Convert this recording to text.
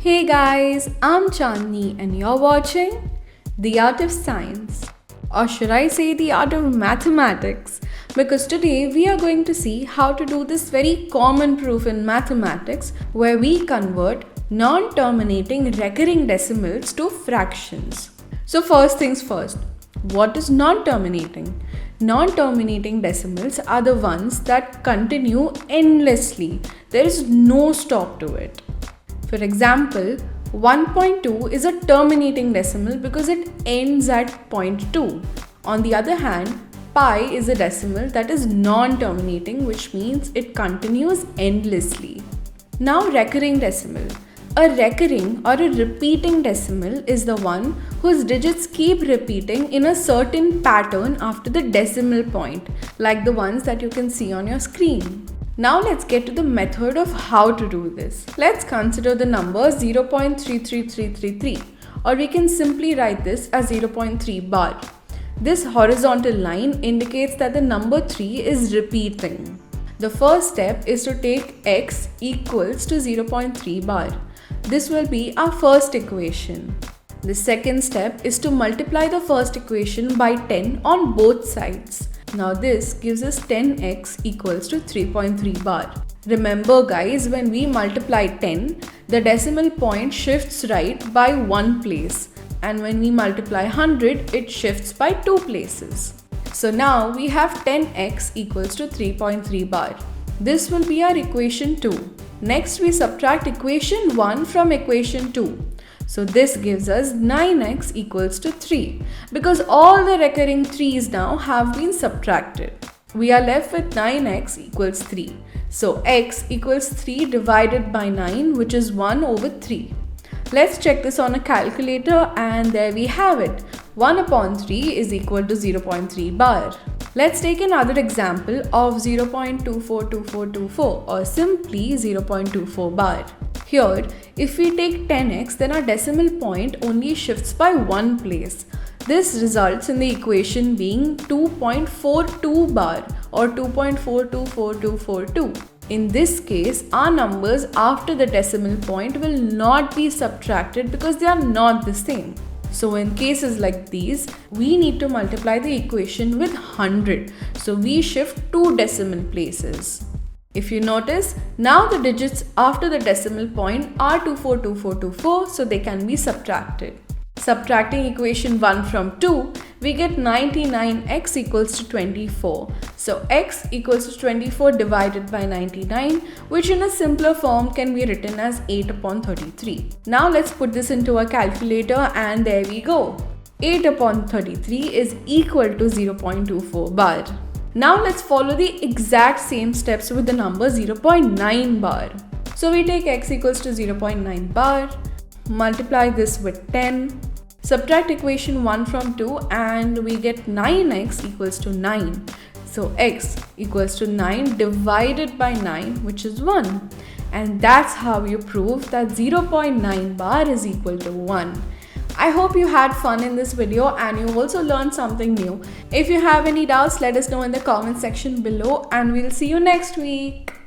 Hey guys, I'm Chandni and you're watching The Art of Science, or should I say the art of mathematics, because today we are going to see how to do this very common proof in mathematics where we convert non-terminating recurring decimals to fractions. So first things first, what is non-terminating? Non-terminating decimals are the ones that continue endlessly. There is no stop to it. For example, 1.2 is a terminating decimal because it ends at 0.2. On the other hand, pi is a decimal that is non-terminating, which means it continues endlessly. Now, recurring decimal. A recurring or a repeating decimal is the one whose digits keep repeating in a certain pattern after the decimal point, like the ones that you can see on your screen. Now let's get to the method of how to do this. Let's consider the number 0.33333, or we can simply write this as 0.3 bar. This horizontal line indicates that the number 3 is repeating. The first step is to take x equals to 0.3 bar. This will be our first equation. The second step is to multiply the first equation by 10 on both sides. Now this gives us 10x equals to 3.3 bar. Remember guys, when we multiply 10, the decimal point shifts right by one place. And when we multiply 100, it shifts by two places. So now we have 10x equals to 3.3 bar. This will be our equation 2. Next we subtract equation 1 from equation 2. So this gives us 9x equals to 3 because all the recurring 3's now have been subtracted. We are left with 9x equals 3. So x equals 3 divided by 9, which is 1 over 3. Let's check this on a calculator and there we have it. 1 upon 3 is equal to 0.3 bar. Let's take another example of 0.242424 or simply 0.24 bar. Here, if we take 10x, then our decimal point only shifts by one place. This results in the equation being 2.42 bar or 2.424242. In this case, our numbers after the decimal point will not be subtracted because they are not the same. So in cases like these, we need to multiply the equation with 100. So we shift two decimal places. If you notice, now the digits after the decimal point are 242424, so they can be subtracted. Subtracting equation 1 from 2, we get 99x equals to 24. So x equals to 24 divided by 99, which in a simpler form can be written as 8 upon 33. Now let's put this into a calculator and there we go. 8 upon 33 is equal to 0.24 bar. Now let's follow the exact same steps with the number 0.9 bar. So we take x equals to 0.9 bar, multiply this with 10, subtract equation 1 from 2 and we get 9x equals to 9. So x equals to 9 divided by 9, which is 1. And that's how you prove that 0.9 bar is equal to 1. I hope you had fun in this video and you also learned something new. If you have any doubts, let us know in the comment section below and we'll see you next week.